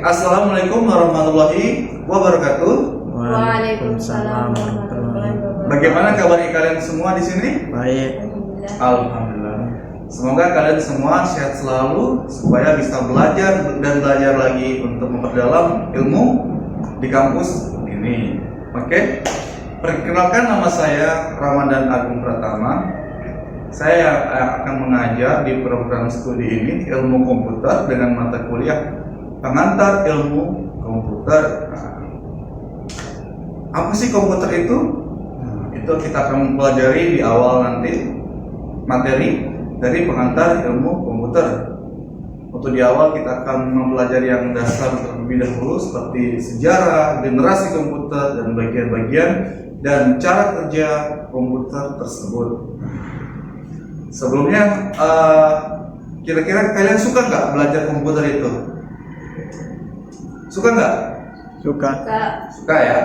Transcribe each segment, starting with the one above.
Assalamualaikum warahmatullahi wabarakatuh. Waalaikumsalam warahmatullahi wabarakatuh. Bagaimana kabar kalian semua di sini? Baik. Alhamdulillah. Semoga kalian semua sehat selalu supaya bisa belajar dan belajar lagi untuk memperdalam ilmu di kampus ini. Oke. Perkenalkan, nama saya Ramadan Agung Pratama. Saya akan mengajar di program studi ini ilmu komputer dengan mata kuliah pengantar ilmu komputer. Apa sih komputer itu? Itu kita akan mempelajari di awal nanti materi dari pengantar ilmu komputer. Untuk di awal kita akan mempelajari yang dasar terlebih dahulu seperti sejarah, generasi komputer dan bagian-bagian dan cara kerja komputer tersebut. Sebelumnya, kira-kira kalian suka nggak belajar komputer itu? Suka nggak? Suka. Suka ya.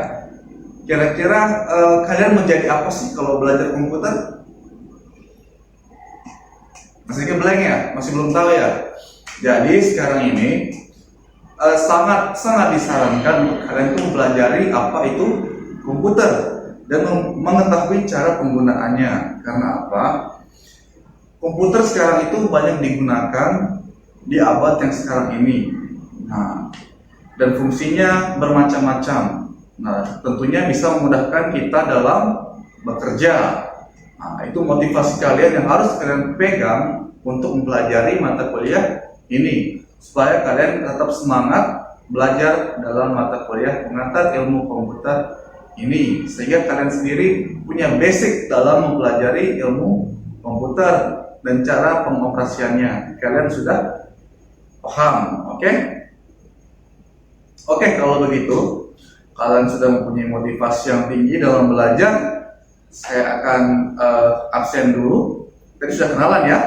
Kira-kira kalian menjadi apa sih kalau belajar komputer? Masih ngeblank ya? Masih belum tahu ya? Jadi sekarang ini sangat disarankan untuk kalian tuh mempelajari apa itu komputer dan mengetahui cara penggunaannya. Karena apa? Komputer sekarang itu banyak digunakan di abad yang sekarang ini. Nah, dan fungsinya bermacam-macam. Nah, tentunya bisa memudahkan kita dalam bekerja. Nah, itu motivasi kalian yang harus kalian pegang untuk mempelajari mata kuliah ini, supaya kalian tetap semangat belajar dalam mata kuliah pengantar ilmu komputer ini, sehingga kalian sendiri punya basic dalam mempelajari ilmu komputer dan cara pengoperasiannya. Kalian sudah paham, oke? Oke, kalau begitu kalian sudah mempunyai motivasi yang tinggi dalam belajar. Saya akan absen dulu. Tadi sudah kenalan ya?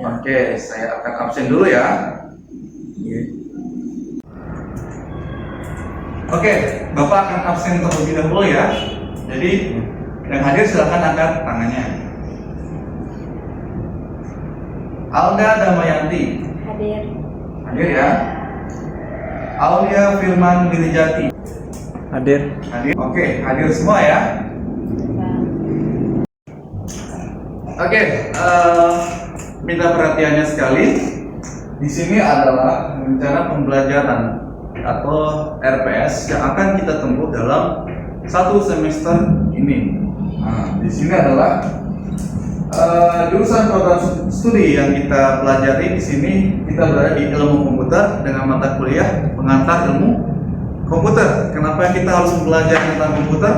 Oke, saya akan absen dulu ya. Oke, Bapak akan absen terlebih dahulu ya. Jadi yang hadir silakan angkat tangannya. Alda Damayanti. Hadir. Hadir ya. Aulia Firman Wirijati. Hadir. Hadir. Oke, hadir semua ya. Oke, minta perhatiannya sekali. Di sini adalah rencana pembelajaran atau RPS yang akan kita tempuh dalam satu semester ini. Nah, di sini adalah jurusan program studi yang kita pelajari. Di sini kita berada di ilmu komputer dengan mata kuliah pengantar ilmu komputer. Kenapa kita harus belajar tentang komputer?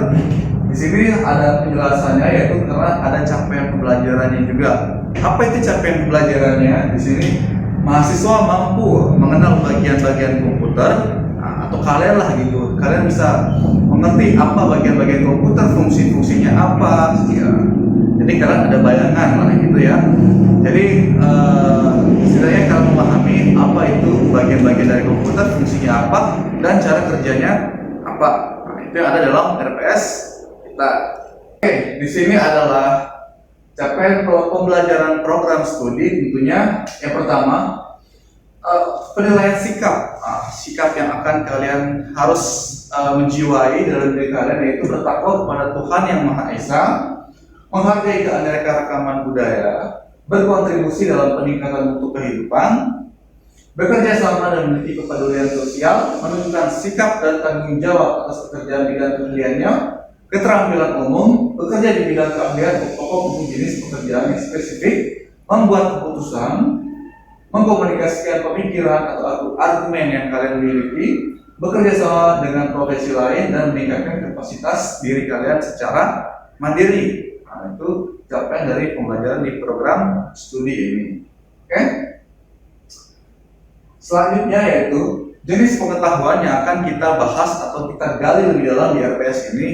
Di sini ada penjelasannya, yaitu karena ada capaian pembelajarannya juga. Apa itu capaian pembelajarannya? Di sini mahasiswa mampu mengenal bagian-bagian komputer, atau kalian lah gitu. Kalian bisa mengerti apa bagian-bagian komputer, fungsi-fungsinya apa. Ya. Jadi kalian ada bayangan lah gitu ya. Jadi setidaknya kalian memahami apa itu bagian-bagian dari komputer, fungsinya apa, dan cara kerjanya apa. Nah, itu yang ada dalam RPS kita. Oke, di sini adalah capaian pembelajaran program studi. Tentunya yang pertama penilaian sikap. Sikap yang akan kalian harus menjiwai dalam diri kalian, yaitu bertakwa kepada Tuhan Yang Maha Esa, menghargai keanekaragaman budaya, berkontribusi dalam peningkatan mutu kehidupan, bekerja sama dan memiliki kepedulian sosial, menunjukkan sikap dan tanggung jawab atas pekerjaan bidang keahliannya, keterampilan umum, bekerja di bidang keahlian pokok maupun jenis pekerjaan yang spesifik, membuat keputusan, mengkomunikasikan pemikiran atau argumen yang kalian miliki, bekerja sama dengan profesi lain, dan meningkatkan kapasitas diri kalian secara mandiri. Nah, itu capaian dari pembelajaran di program studi ini. Oke? Selanjutnya yaitu jenis pengetahuan yang akan kita bahas atau kita gali lebih dalam di RPS ini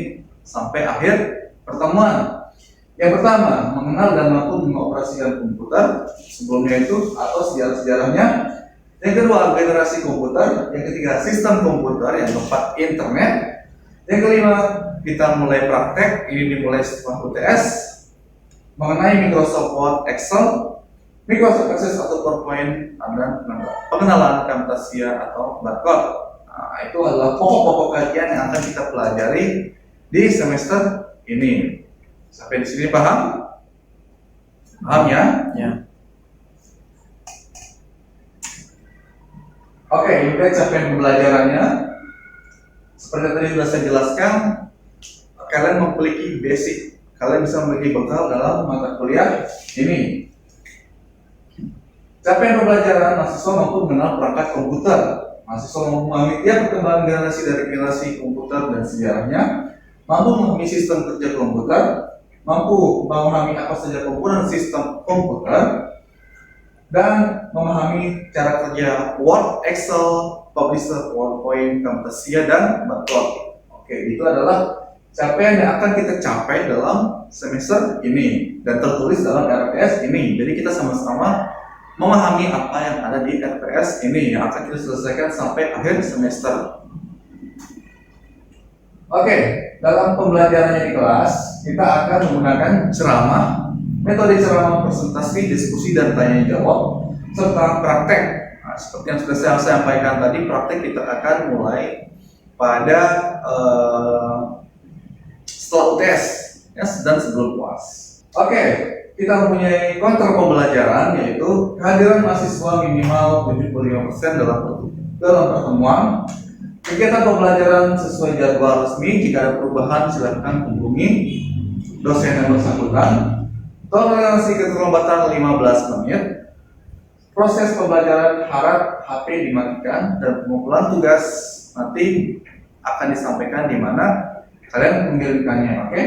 sampai akhir pertemuan. Yang pertama, mengenal dan mampu mengoperasikan komputer. Sebelumnya itu atau sejarah-sejarahnya. Yang kedua, generasi komputer. Yang ketiga, sistem komputer, yang keempat, internet. Yang kelima, kita mulai praktek. Ini dimulai setelah UTS mengenai Microsoft Word, Excel. Microsoft Access atau PowerPoint, dan pengenalan Camtasia atau barcode. Nah, itu adalah pokok-pokok kajian yang akan kita pelajari di semester ini. Sampai di sini paham? Paham ya? Ya. Oke, ini capaian pembelajarannya. Seperti tadi sudah saya jelaskan, kalian memiliki basic, kalian bisa memiliki bekal dalam mata kuliah ini. Capaian pembelajaran mahasiswa mampu mengenal perangkat komputer. Mahasiswa mampu memahami tiap perkembangan generasi dari generasi komputer dan sejarahnya, mampu memahami sistem kerja komputer, mampu memahami apa saja komponen sistem komputer, dan memahami cara kerja Word, Excel, Publisher, PowerPoint, Camtasia, dan barcode. Oke, itu adalah capaian yang akan kita capai dalam semester ini dan tertulis dalam RPS ini. Jadi kita sama-sama memahami apa yang ada di RPS ini yang akan kita selesaikan sampai akhir semester. Oke, dalam pembelajarannya di kelas, kita akan menggunakan ceramah, metode ceramah, presentasi, diskusi, dan tanya jawab, serta praktek. Nah, seperti yang sudah saya sampaikan tadi, praktek kita akan mulai pada setelah UTS ya, dan sebelum UAS. Oke, kita mempunyai kontrol pembelajaran, yaitu kehadiran mahasiswa minimal 75% dalam pertemuan. Kegiatan pembelajaran sesuai jadwal resmi. Jika ada perubahan, silakan hubungi dosen yang bersangkutan. Toleransi keterlambatan 15 menit. Proses pembelajaran harap HP dimatikan, dan pengumpulan tugas nanti akan disampaikan di mana kalian mengirimkannya. Oke?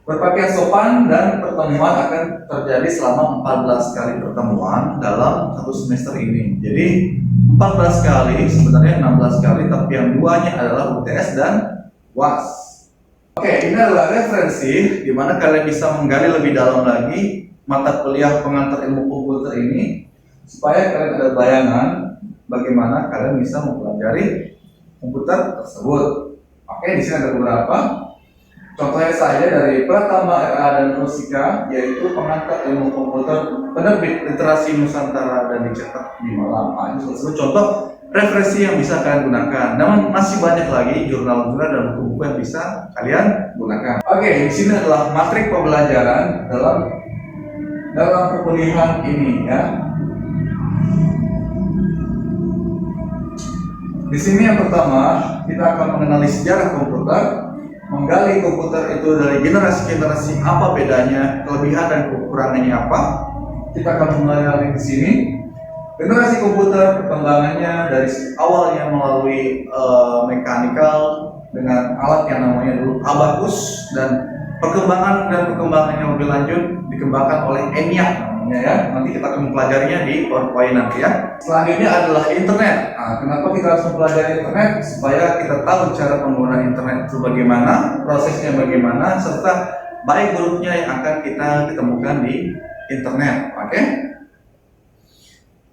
Berpakaian sopan, dan pertemuan akan terjadi selama 14 kali pertemuan dalam satu semester ini. Jadi 14 kali, sebenarnya 16 kali, tapi yang duanya adalah UTS dan UAS. Oke, ini adalah referensi di mana kalian bisa menggali lebih dalam lagi mata kuliah pengantar ilmu komputer ini, supaya kalian ada bayangan bagaimana kalian bisa mempelajari komputer tersebut. Oke, di sini ada beberapa. Contohnya saja dari Pratama RA dan Rusika, yaitu pengantar ilmu komputer, penerbit literasi Nusantara dan dicetak di Malang. Nah, itu salah satu contoh referensi yang bisa kalian gunakan. Namun masih banyak lagi jurnal-jurnal dan buku-buku yang bisa kalian gunakan. Oke, di sini adalah matrik pembelajaran dalam perkuliahan ini ya. Di sini yang pertama kita akan mengenali sejarah komputer. Menggali komputer itu dari generasi-generasi, apa bedanya, kelebihan dan kekurangannya apa. Kita akan mengenali di sini generasi komputer, perkembangannya dari awalnya melalui mekanikal dengan alat yang namanya dulu abacus, dan perkembangannya lebih lanjut dikembangkan oleh ENIAC namanya ya. Nanti kita akan mempelajarinya di PowerPoint nanti ya. Selanjutnya adalah internet. Nah, kenapa kita harus mempelajari internet? Supaya kita tahu cara penggunaan internet itu bagaimana, prosesnya bagaimana, serta baik buruknya yang akan kita ketemukan di internet. Oke?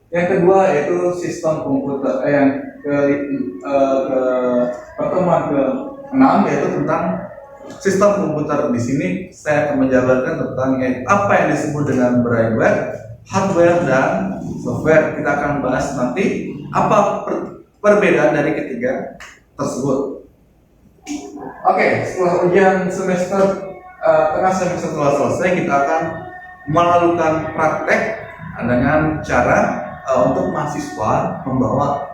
Yang kedua yaitu sistem komputer. Pertemuan ke-6 yaitu tentang sistem komputer. Di sini saya akan menjabarkan tentang apa yang disebut dengan brainware, hardware, dan software. Kita akan bahas nanti apa perbedaan dari ketiga tersebut. Oke, setelah ujian tengah semester telah selesai, kita akan melakukan praktek dengan cara untuk mahasiswa membawa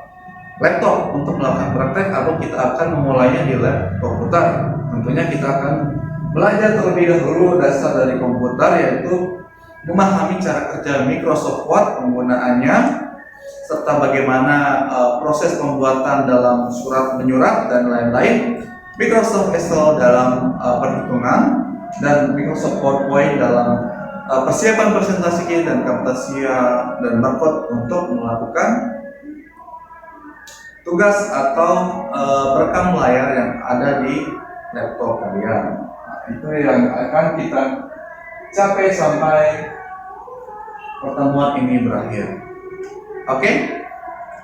laptop untuk melakukan praktek, atau kita akan memulainya di lab komputer. Tentunya kita akan belajar terlebih dahulu dasar dari komputer, yaitu memahami cara kerja Microsoft Word, penggunaannya, serta bagaimana proses pembuatan dalam surat menyurat dan lain-lain, Microsoft Excel dalam perhitungan, dan Microsoft PowerPoint dalam persiapan presentasi, dan Camtasia dan barcode untuk melakukan tugas atau perekam layar yang ada di laptop kalian. Nah, itu yang akan kita capai sampai pertemuan ini berakhir. Oke?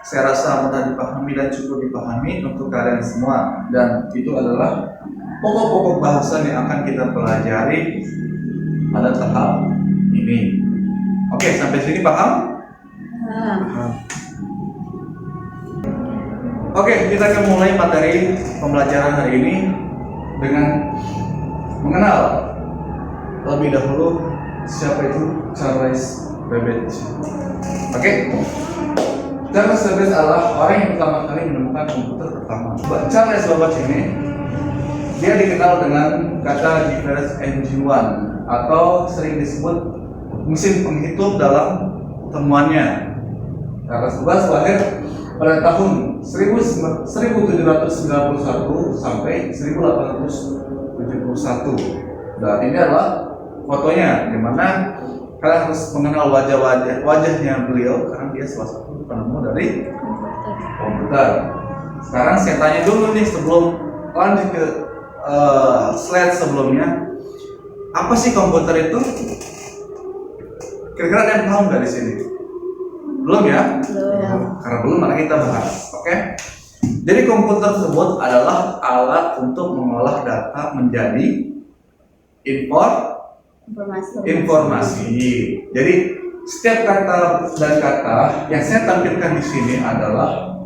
Saya rasa mudah dipahami dan cukup dipahami untuk kalian semua, dan itu adalah pokok-pokok bahasan yang akan kita pelajari pada tahap ini. Oke, sampai sini paham? Paham. Oke, kita akan mulai materi pembelajaran hari ini dengan mengenal lebih dahulu siapa itu Charles Babbage. Oke, Charles Babbage adalah orang yang pertama kali menemukan komputer pertama. Charles Babbage ini dia dikenal dengan kata Difference Engine 1 atau sering disebut mesin penghitung dalam temuannya. Charles Babbage lahir pada tahun 1791 sampai 1871. Dan ini adalah fotonya, di mana kalian harus mengenal wajahnya beliau karena dia salah satu penemu dari komputer. Sekarang saya tanya dulu nih sebelum lanjut ke slide sebelumnya, apa sih komputer itu? Kira-kira ada yang paham nggak di sini? Belum ya? Belum. Karena belum, maka kita bahas. Oke? Jadi komputer tersebut adalah alat untuk mengolah data menjadi informasi. Jadi setiap kata dan kata yang saya tampilkan di sini adalah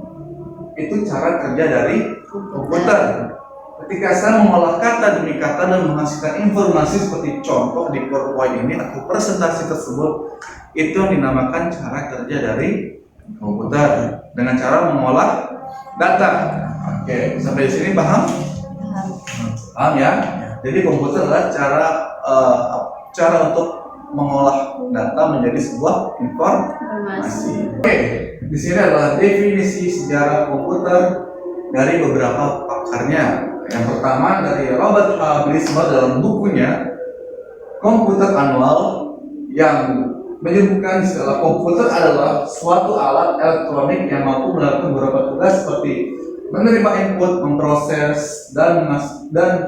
itu cara kerja dari komputer. Ketika saya mengolah kata demi kata dan menghasilkan informasi seperti contoh di PowerPoint ini atau presentasi tersebut, itu yang dinamakan cara kerja dari komputer dengan cara mengolah data. Oke, sampai di sini paham? Paham ya? Jadi komputer adalah cara untuk mengolah data menjadi sebuah informasi. Oke, di sini adalah definisi sejarah komputer dari beberapa pakarnya. Yang pertama dari Robert H. Brismer dalam bukunya Komputer Annual yang menyebutkan istilah komputer adalah suatu alat elektronik yang mampu melakukan beberapa tugas seperti menerima input, memproses, dan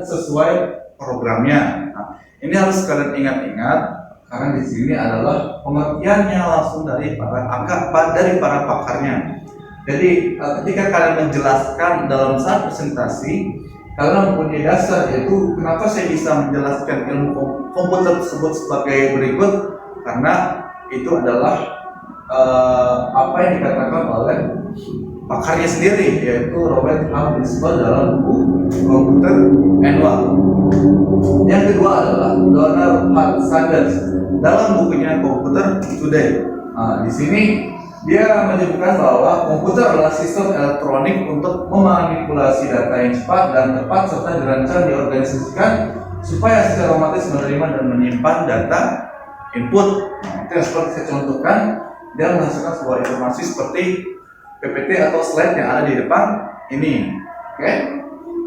sesuai programnya. Nah, ini harus kalian ingat-ingat karena di sini adalah pengertiannya langsung dari para pakarnya. Jadi ketika kalian menjelaskan dalam satu presentasi, kalian mempunyai dasar, yaitu kenapa saya bisa menjelaskan ilmu komputer tersebut sebagai berikut, karena itu adalah apa yang dikatakan oleh pakarnya sendiri, yaitu Robert H. Brismer dalam buku Komputer Annual. Yang kedua adalah Donald H. Sanders dalam bukunya Computer Today. Di sini dia menyebutkan bahwa komputer adalah sistem elektronik untuk memanipulasi data yang cepat dan tepat serta dirancang diorganisasikan supaya secara otomatis menerima dan menyimpan data input. Itu yang seperti saya contohkan, dia menghasilkan sebuah informasi seperti PPT atau slide yang ada di depan ini. Oke?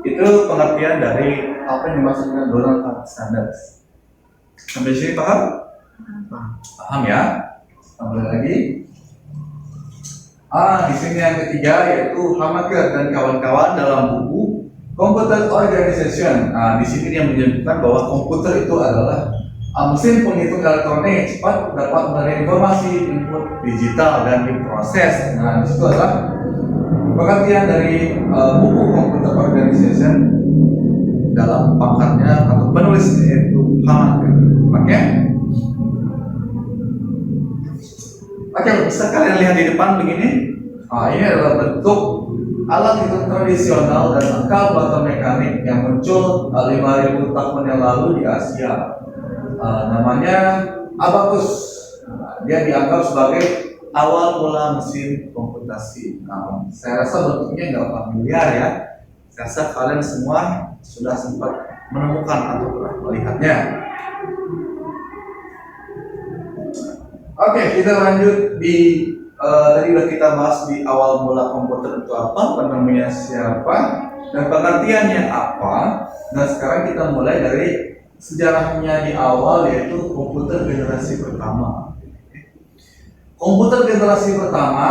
Itu pengertian dari apa yang dimaksud dengan Donald H. Sanders. Sampai sini paham? Paham ya? Sampai lagi. Di sini yang ketiga yaitu Hamaker dan kawan-kawan dalam buku Computer Organization. Di sini dia menyebutkan bahwa komputer itu adalah mesin penghitung elektronik cepat dapat menerima informasi input digital dan diproses. Di situ adalah pengertian dari buku Computer Organization dalam pakarnya atau penulisnya yaitu Hamaker. Oke, bisa kalian lihat di depan begini. Ini adalah bentuk alat hitung tradisional dan akal bata mekanik yang muncul 5.000 tahun yang lalu di Asia. Namanya abacus. Dia dianggap sebagai awal mula mesin komputasi. Saya rasa bentuknya nggak familiar ya. Saya rasa kalian semua sudah sempat menemukan atau pernah melihatnya. Oke, kita lanjut di tadi udah kita bahas di awal mula komputer itu apa, penemunya siapa, dan pengertiannya apa. Dan sekarang kita mulai dari sejarahnya di awal, yaitu komputer generasi pertama. Komputer generasi pertama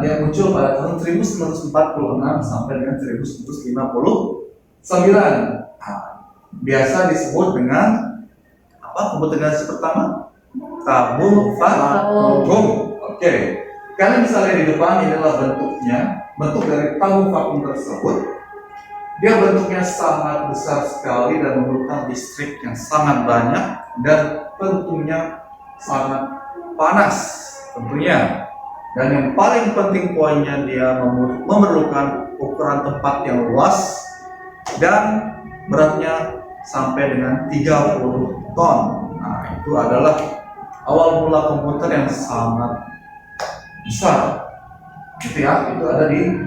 dia muncul pada tahun 1946 sampai dengan 1959. Biasa disebut dengan apa komputer generasi pertama? Tabung vakum. Oke. Kalian bisa lihat di depan, ini adalah bentuknya. Bentuk dari tabung vakum tersebut. Dia bentuknya sangat besar sekali dan memerlukan listrik yang sangat banyak dan tentunya sangat panas tentunya. Dan yang paling penting poinnya dia memerlukan ukuran tempat yang luas dan beratnya sampai dengan 30 ton. Nah, itu adalah awal mula komputer yang sangat besar. Gitu ya, itu ada di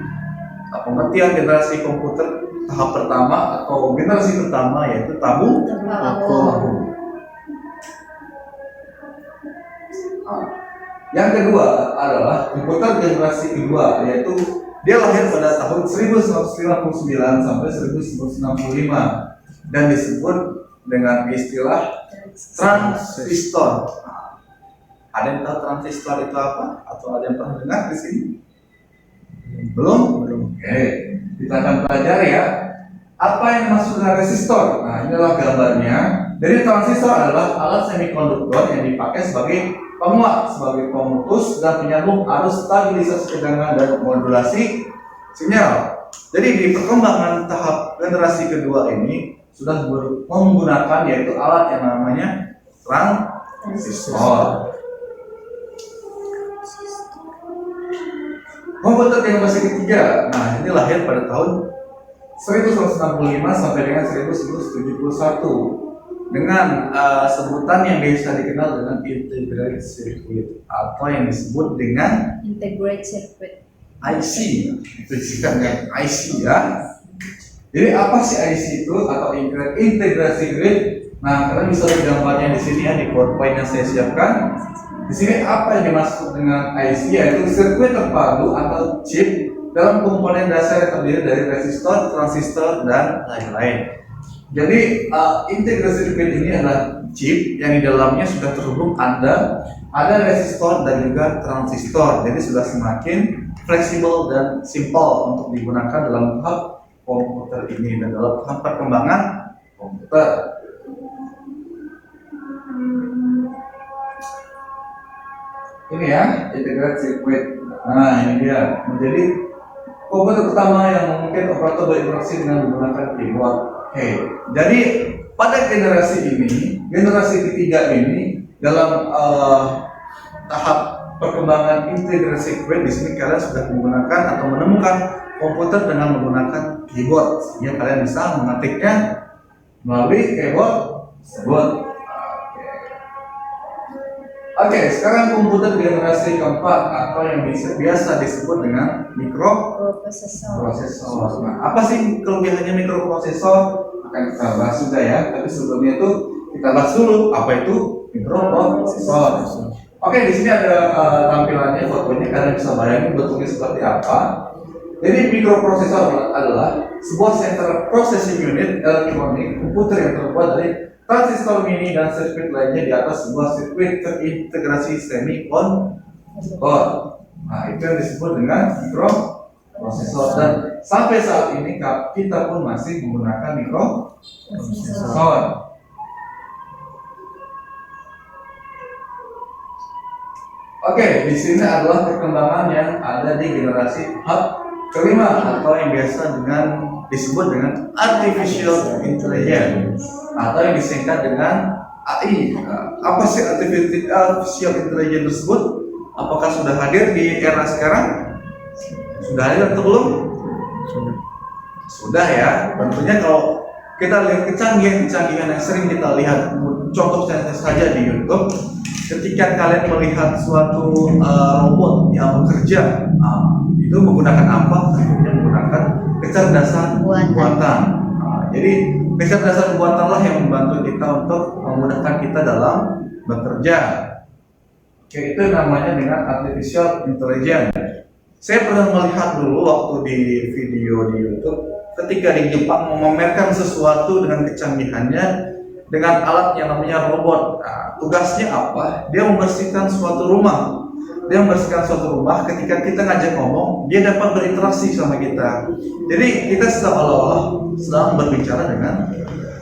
pengertian generasi komputer tahap pertama atau generasi pertama, yaitu tabung Tabung. Yang kedua adalah komputer generasi kedua, yaitu dia lahir pada tahun 1959 sampai 1965 dan disebut dengan istilah transistor. Ada yang tahu transistor itu apa? Atau ada yang pernah dengar di sini? Belum? Oke, kita akan pelajari ya. Apa yang dimaksud dengan resistor? Nah, inilah gambarnya. Jadi transistor adalah alat semikonduktor yang dipakai sebagai penguat, sebagai pemutus dan penyambung arus, stabilisasi tegangan dan modulasi sinyal. Jadi di perkembangan tahap generasi kedua ini sudah menggunakan yaitu alat yang namanya transistor. Komputer generasi ketiga, nah ini lahir pada tahun 1965 sampai dengan 1971 dengan sebutan yang biasa dikenal dengan integrated circuit atau yang disebut dengan Integrated circuit. IC. Itu disingkat dengan IC ya. Jadi apa sih IC itu atau integrated circuit? Nah, kalian bisa lihat gambarnya di sini ya, di PowerPoint yang saya siapkan. Di sini apa yang dimaksud dengan IC, yaitu sirkuit terpadu atau chip dalam komponen dasar yang terdiri dari resistor, transistor, dan lain-lain. Jadi integrasi sirkuit ini adalah chip yang di dalamnya sudah terhubung ada resistor dan juga transistor. Jadi sudah semakin fleksibel dan simpel untuk digunakan dalam tahap komputer ini dan dalam tahap perkembangan komputer. Ini ya, integrated circuit. Nah, ini dia. Menjadi komputer pertama yang mungkin operator berinteraksi dengan menggunakan keyboard. Oke. Jadi pada generasi ini, generasi ketiga ini dalam tahap perkembangan integrasi circuit, di sini kalian sudah menggunakan atau menemukan komputer dengan menggunakan keyboard. Sehingga kalian bisa mengetiknya melalui keyboard tersebut. Oke, sekarang komputer generasi keempat atau yang biasa disebut dengan mikroprosesor. Nah, apa sih kelebihannya mikroprosesor? Akan kita bahas juga ya. Tapi sebelumnya itu kita bahas dulu apa itu mikroprosesor. Oke, di sini ada tampilannya, fotonya. Kalian bisa bayangin bentuknya seperti apa. Jadi mikroprosesor adalah sebuah central processing unit elektronik komputer yang terbuat dari transistor mini dan sirkuit lainnya di atas sebuah sirkuit terintegrasi semikonduktor. Nah, itu yang disebut dengan mikroprosesor dan sampai saat ini kita pun masih menggunakan mikroprosesor. Oke, di sini adalah perkembangan yang ada di generasi kelima atau yang biasa disebut dengan artificial intelligence atau yang disingkat dengan AI. Apa sih artificial intelligence tersebut? Apakah sudah hadir di era sekarang? Sudah hadir atau belum? Sudah ya. Tentunya kalau kita lihat kecanggihan yang sering kita lihat, contohnya saja di YouTube, ketika kalian melihat suatu robot yang bekerja, itu menggunakan apa? Tentunya menggunakan kecerdasan buatan. Jadi kecerdasan buatanlah yang membantu kita untuk memudahkan kita dalam bekerja. Oke, itu namanya dengan artificial intelligence. Saya pernah melihat dulu waktu di video di YouTube, ketika di Jepang memamerkan sesuatu dengan kecanggihannya dengan alat yang namanya robot. Nah, tugasnya apa? Dia membersihkan suatu rumah. Ketika kita ngajak ngomong, dia dapat berinteraksi sama kita. Jadi kita seolah-olah sedang berbicara dengan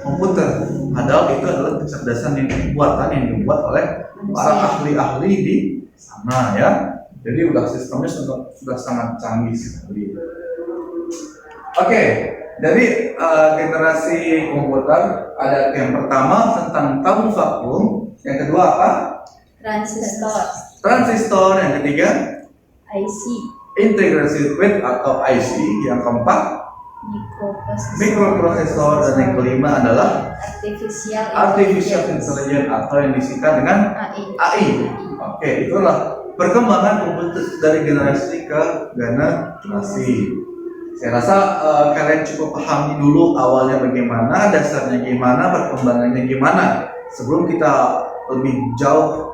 komputer. Padahal itu adalah kecerdasan buatan yang dibuat oleh para ahli-ahli di sana ya. Jadi sistemnya sudah sangat canggih sekali. Oke, dari generasi komputer ada yang pertama tentang tabung vakum, yang kedua apa? Transistor. Transistor. Yang ketiga, IC. integrated circuit atau IC. Yang keempat, mikroprosesor. Dan yang kelima adalah artificial intelligence atau yang disingkat dengan AI. Oke, itulah perkembangan komputer dari generasi ke generasi. Saya rasa kalian cukup pahami dulu awalnya bagaimana, dasarnya gimana, perkembangannya gimana. Sebelum kita lebih jauh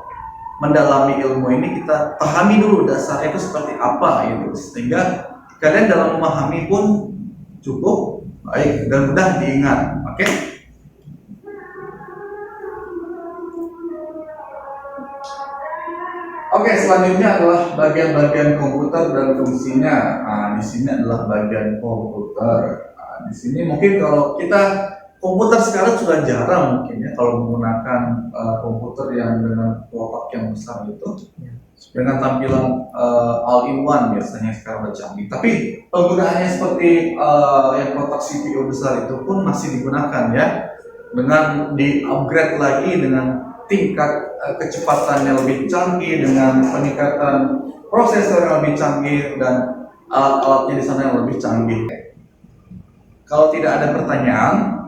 mendalami ilmu ini, kita pahami dulu dasarnya itu seperti apa gitu, sehingga kalian dalam memahami pun cukup baik dan mudah diingat. Oke? Oke, selanjutnya adalah bagian-bagian komputer dan fungsinya. Nah, di sini adalah bagian komputer. Nah, di sini mungkin kalau kita komputer sekarang sudah jarang mungkin ya kalau menggunakan komputer yang dengan kotak yang besar itu, dengan tampilan all-in-one biasanya sekarang udah canggih. Tapi penggunaannya seperti yang kotak CPU besar itu pun masih digunakan ya, dengan di-upgrade lagi dengan tingkat kecepatannya lebih canggih, dengan peningkatan prosesor yang lebih canggih dan alat-alatnya di sana yang lebih canggih. Kalau tidak ada pertanyaan,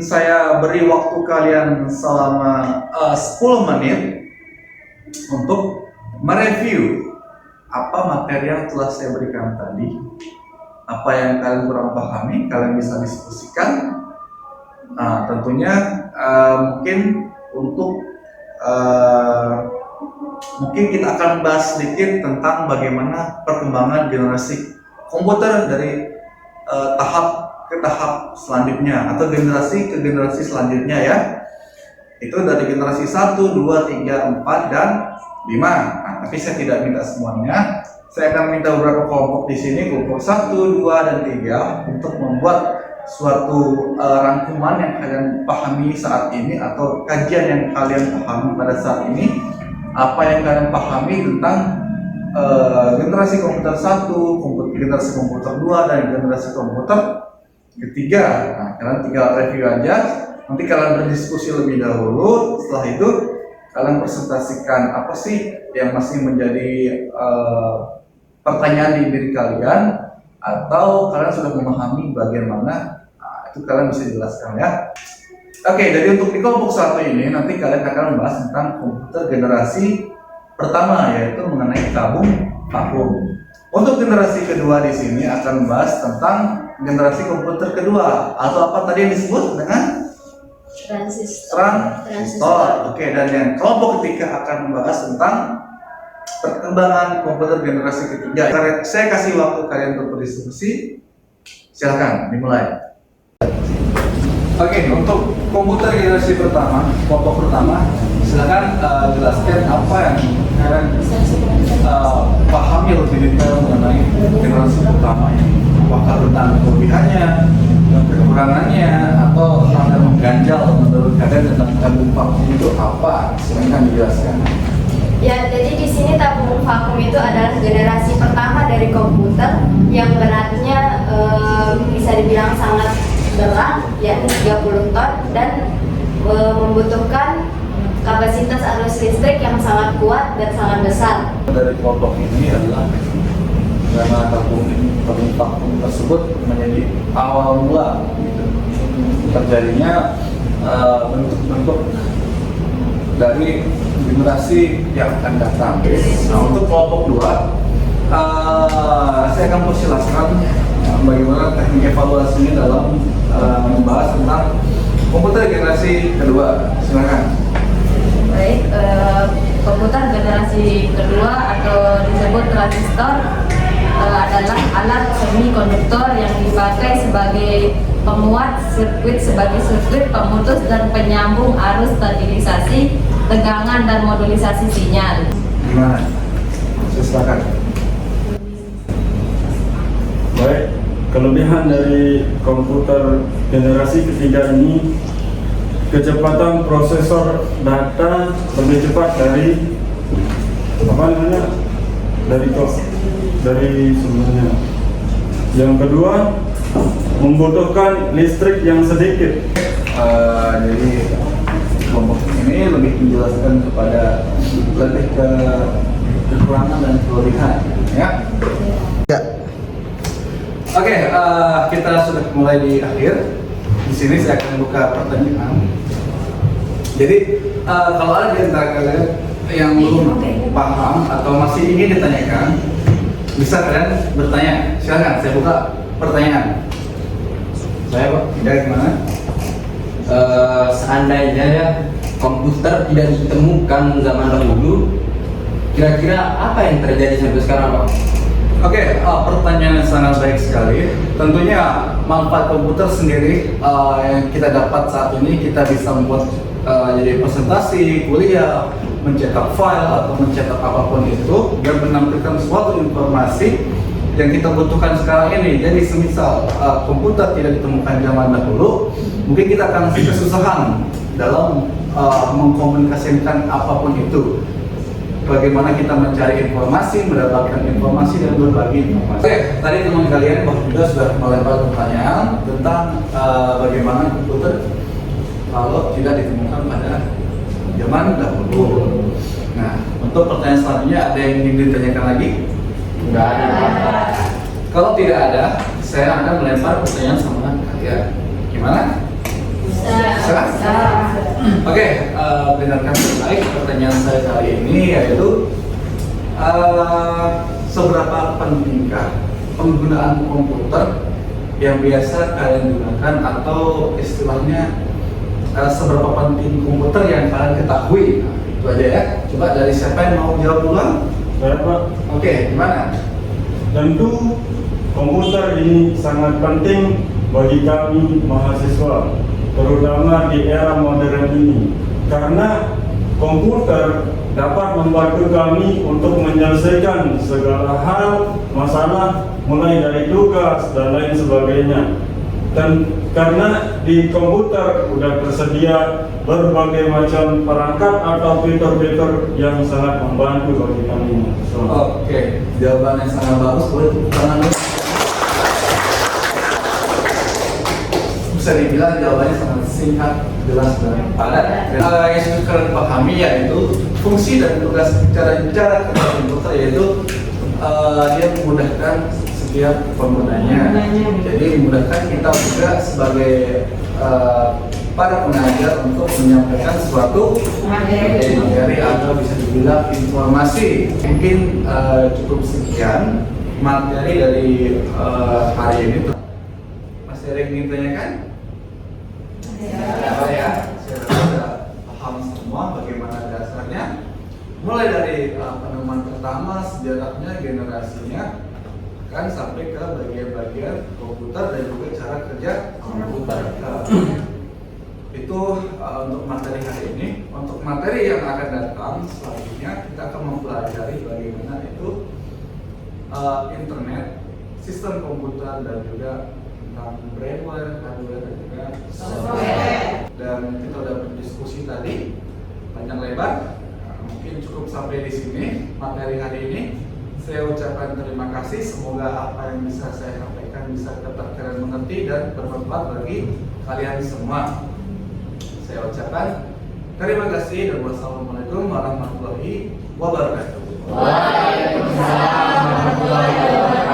saya beri waktu kalian selama 10 menit untuk mereview apa materi yang telah saya berikan tadi. Apa yang kalian kurang pahami, kalian bisa diskusikan. Nah, tentunya mungkin untuk mungkin kita akan bahas sedikit tentang bagaimana perkembangan generasi komputer dari tahap ke tahap selanjutnya atau generasi ke generasi selanjutnya ya. Itu dari generasi 1, 2, 3, 4 dan 5. Nah, tapi saya tidak minta semuanya. Saya akan minta beberapa kelompok di sini, kelompok 1, 2 dan 3 untuk membuat suatu rangkuman yang kalian pahami saat ini atau kajian yang kalian pahami pada saat ini. Apa yang kalian pahami tentang generasi komputer 1, generasi komputer 2 dan generasi komputer ketiga. Nah, kalian tinggal review aja. Nanti kalian berdiskusi lebih dahulu. Setelah itu kalian presentasikan apa sih yang masih menjadi pertanyaan di diri kalian, atau kalian sudah memahami bagaimana. Nah, itu kalian bisa jelaskan ya. Oke, jadi untuk di kelompok 1 ini nanti kalian akan membahas tentang komputer generasi pertama, yaitu mengenai tabung vakum. Untuk generasi kedua di sini akan membahas tentang generasi komputer kedua, atau apa tadi yang disebut dengan transistor. Oke, dan yang kelompok ketiga akan membahas tentang perkembangan komputer generasi ketiga. Saya kasih waktu kalian untuk berdiskusi. Silakan dimulai. Oke, untuk komputer generasi pertama, kelompok pertama, silakan jelaskan apa yang kalian pahami lebih detail mengenai generasi pertama ini. Apakah tentang kelebihannya, kekurangannya, atau hal yang mengganjal menurut kalian tentang tabung vakum itu apa? Silakan dijelaskan. Ya, jadi di sini tabung vakum itu adalah generasi pertama dari komputer yang beratnya bisa dibilang sangat berat, yakni 30 ton, dan membutuhkan kapasitas arus listrik yang sangat kuat dan sangat besar. Dari kelompok ini adalah karena tabung vakum tersebut menjadi awal mula gitu, terjadinya bentuk-bentuk dari generasi yang akan datang. Nah, untuk kelompok 2, saya akan persilakan bagaimana teknik evaluasinya dalam membahas tentang komputer generasi kedua. Silakan. Baik, komputer generasi kedua atau disebut transistor adalah alat semikonduktor yang dipakai sebagai penguat sirkuit, sebagai sirkuit pemutus dan penyambung arus, stabilisasi, tegangan dan modulisasi sinyal. Gimana? Silakan. Baik, kelebihan dari komputer generasi ketiga ini, kecepatan prosesor data lebih cepat dari dari sebelumnya. Yang kedua, membutuhkan listrik yang sedikit. Jadi kelompok ini ini lebih menjelaskan kepada lebih ke kekurangan dan kelebihan, ya. Ya. Oke, kita sudah mulai di akhir. Di sini saya akan buka pertanyaan. Jadi kalau ada di antara kalian yang belum paham atau masih ingin ditanyakan, bisa kalian bertanya. Silakan, saya buka pertanyaan. Saya Pak, tidak gimana? Seandainya ya komputer tidak ditemukan zaman dahulu, kira-kira apa yang terjadi sampai sekarang, Pak? Oke, pertanyaan yang sangat baik sekali. Tentunya manfaat komputer sendiri yang kita dapat saat ini, kita bisa membuat jadi presentasi, kuliah, mencetak file atau mencetak apapun itu dan menampilkan suatu informasi yang kita butuhkan sekarang ini. Jadi semisal komputer tidak ditemukan zaman dahulu, mungkin kita akan kesusahan dalam mengkomunikasikan apapun itu. Bagaimana kita mencari informasi, mendapatkan informasi, dan berbagi informasi. Oke, tadi teman kalian juga sudah melempar pertanyaan tentang bagaimana komputer kalau tidak ditemukan pada zaman dahulu. Nah, untuk pertanyaan selanjutnya ada yang ingin ditanyakan lagi? Enggak ada. Kalau tidak ada, saya akan melempar pertanyaan sama kalian. Gimana? Bisa? Oke, dengarkan baik pertanyaan saya kali ini, yaitu seberapa pentingkah penggunaan komputer yang biasa kalian gunakan, atau istilahnya seberapa penting komputer yang kalian ketahui. Nah, itu aja ya. Coba dari siapa yang mau jawab duluan? Saya Pak. Oke, gimana? Tentu komputer ini sangat penting bagi kami mahasiswa, terutama di era modern ini, karena komputer dapat membantu kami untuk menyelesaikan segala hal, masalah, mulai dari tugas dan lain sebagainya. Dan karena di komputer sudah tersedia berbagai macam perangkat atau fitur-fitur yang sangat membantu bagi kami mahasiswa. Oke, jawabannya sangat bagus. Boleh tepuk tangan dulu. Bisa dibilang jawabannya sangat singkat, jelas, dan padat. Yang sudah kalian pahami yaitu fungsi dan tugas cara kerja komputer, yaitu dia memudahkan setiap penggunanya. Jadi memudahkan kita juga sebagai para pengajar untuk menyampaikan suatu materi atau bisa dibilang informasi. Mungkin cukup sekian materi dari hari ini. Masih ada yang ingin ditanyakan? Ya, saya sudah paham semua bagaimana dasarnya, mulai dari penemuan pertama, sejarahnya, generasinya, kan sampai ke bagian-bagian komputer dan juga cara kerja komputer. Itu untuk materi hari ini. Untuk materi yang akan datang selanjutnya, kita akan mempelajari bagaimana itu internet, sistem komputer, dan juga tentang brainware, hardware, dan juga software. Dan kita sudah berdiskusi tadi panjang lebar. Mungkin cukup sampai di sini materi hari ini. Saya ucapkan terima kasih. Semoga apa yang bisa saya sampaikan bisa dapat kalian mengerti dan bermanfaat bagi kalian semua. Saya ucapkan terima kasih dan wassalamualaikum warahmatullahi wabarakatuh. Waalaikumsalam warahmatullahi wabarakatuh.